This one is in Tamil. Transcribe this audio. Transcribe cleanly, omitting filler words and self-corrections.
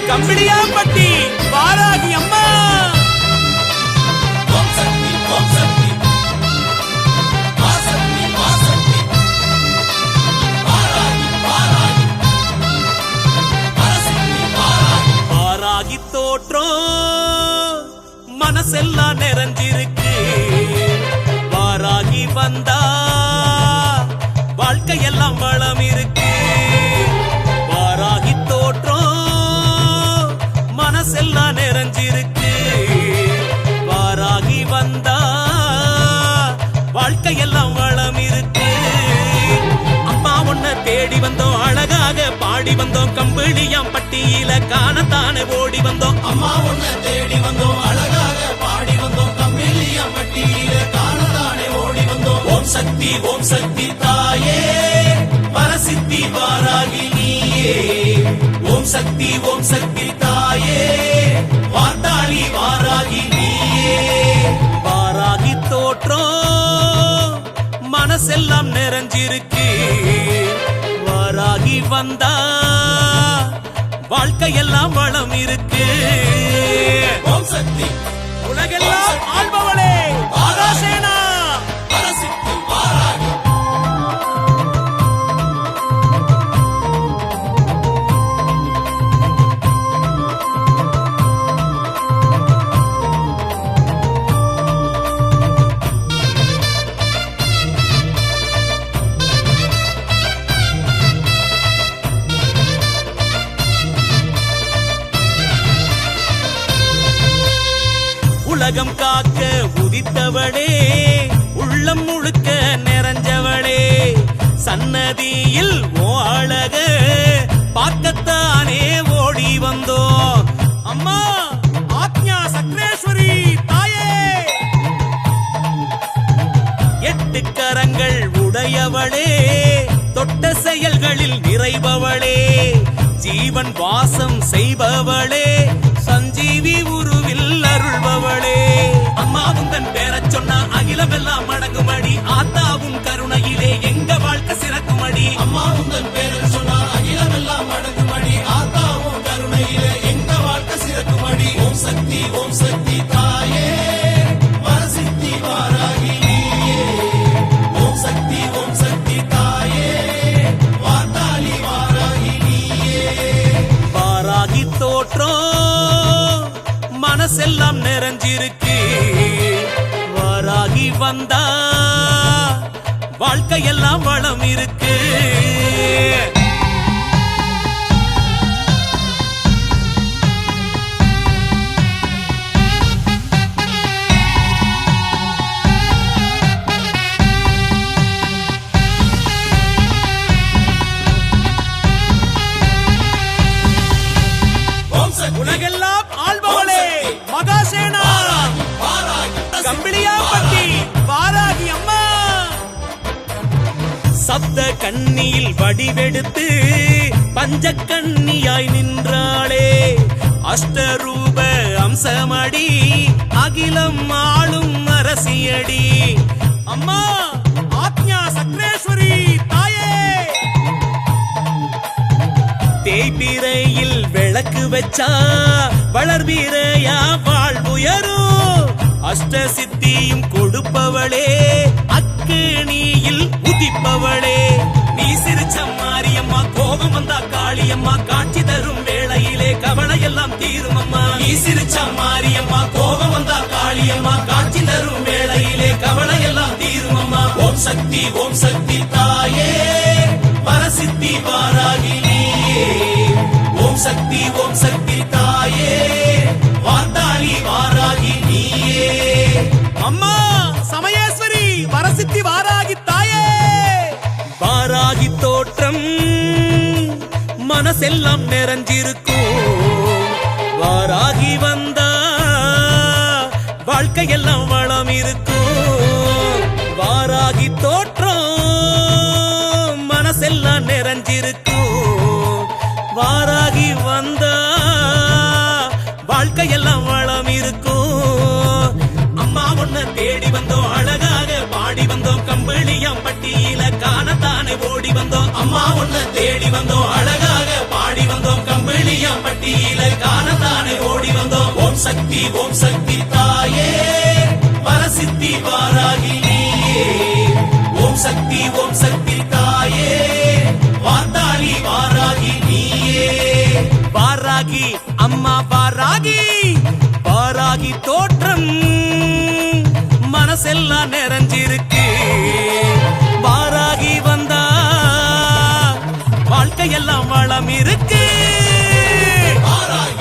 கம்பிளியாம்பட்டி வாராகி அம்மா. வாராகி தோற்றம் மனசெல்லாம் நிறைஞ்சிருக்கு. வாராகி வந்தா வாழ்க்கையெல்லாம் வளம் இருக்கு. வாராகி தோற்றம் மனசெல்லாம் நிறைஞ்சிருக்கு. வாராகி வந்தா வாழ்க்கையெல்லாம் வளம் இருக்கு. அம்மா உன்னை தேடி வந்தோம், அழகாக பாடி வந்தோம். கம்பிளியாம்பட்டியில காணத்தானே ஓடி வந்தோம். அம்மா உன்னை தேடி வந்தோம், அழகாக பாடி வந்தோம். கம்பிளியாம்பட்டியில காணத்தானே ஓடி வந்தோம். ஓம் சக்தி தாயே, வரசித்தி வாராகி நீயே. ஓம் சக்தி தாயே, வார்த்தாளி வாராகி நீயே. வாராகி தோற்றம் மனசெல்லாம் நிறைஞ்சிருக்கு. வாராகி வந்தா வாழ்க்கையெல்லாம் வளம் இருக்கு. ஓம் சக்தி உலகெல்லாம் ஆள்பவளே ஆகாசேனா. வரசித்தி வாராகி. உலகம் காக்க உதித்தவளே, உள்ளம் முழுக்க நிறைஞ்சவளே. சன்னதியில் ஓ அழக பார்க்கத்தானே ஓடி வந்தோம். அம்மா ஆக்ஞா சக்ரேஸ்வரி தாயே. 8 கரங்கள் உடையவளே, தொட்ட செயல்களில் நிறைபவளே. ஜீவன் வாசம் செய்பவளே, சஞ்சீவி உருவில் அருள்பவளே. அம்மா உந்தன் பேரச் சொன்னா அகிலமெல்லாம் அடங்குமடி. ஆத்தாவும் கருணையிலே எங்க வாழ்க்கை சிறக்குமடி. அம்மா உந்தன் பேரல் சொன்னா அகிலமெல்லாம் அடங்குமடி. ஆத்தாவும் கருணையிலே எங்க வாழ்க்கை சிறக்குமடி. ஓம் சக்தி தாயே, வரசித்தி வாராகி நீயே. ஓம் சக்தி தாயே, வார்த்தாளி வாராகி நீயே. வாராகி தோற்றம் மனசெல்லாம் நிறைஞ்சிருக்கு. வாராகி வந்தா வாழ்க்கையெல்லாம் வளம் இருக்கு. உலகெல்லாம் ஆள்பவளே மகாசேனா. கம்பிளியாம்பட்டி வாராகி அம்மா. சப்த கன்னியில் வடிவெடுத்து பஞ்ச கன்னியாய் நின்றாளே. அஷ்டரூப அம்சமடி, அகிலம் ஆளும் அரசியடி. அம்மா ஆக்ஞா சக்ரேஸ்வரி தாயே. தேய்பிரையில் விளக்கு வச்சா வளர்பிரையா வாழ்வுயரும். அஷ்ட சித்தியும் கொடுப்பவளே, அக்கினியில் உதிப்பவளே. நீ சிரிச்ச மாரியம்மா, கோபம் வந்தா காளியம்மா. காட்சி தரும் வேளையிலே கவலையெல்லாம் தீரும் அம்மா. நீ சிரிச்ச மாரியம்மா, கோபம் வந்தா காளியம்மா. காட்சி தரும் வேளையிலே கவலையெல்லாம் தீரும் அம்மா. ஓம் சக்தி தாயே, வரசித்தி வாராகி நீயே. ஓம் சக்தி தாயே, வார்த்தாளி வாராகி நீயே. அம்மா சமயேஸ்வரி வரசித்தி வாராகி தாயே. வாராகி தோற்றம் மனசெல்லாம் நிறைஞ்சிருக்கும். வாராகி வந்தா வாழ்க்கையெல்லாம் வளம் இருக்கும். வாராகி தோற்றம் மனசெல்லாம் நிறைஞ்சிருக்கும். வாராகி வந்தா வாழ்க்கையெல்லாம் வளம் இருக்கும். அம்மா உன்னை தேடி வந்தோம், அழகாக பாடி வந்தோம். கம்பிளியாம்பட்டியில காணத்தானே ஓடி வந்தோம். அம்மா உன்னை தேடி வந்தோம், அழகாக பட்டியில காணத்தானே ஓடி வந்தோம் ஓம் சக்தி தாயே பரசித்தி வாராகி நீயே ஓம் சக்தி தாயே வார்த்தாளி வாராகி நீயே வாராகி அம்மா வாராகி தோற்றம் மனசெல்லாம் நிறைஞ்சிருக்கு வாராகி வந்தா வாழ்க்கையெல்லாம் வளம் இருக்கு வாராகி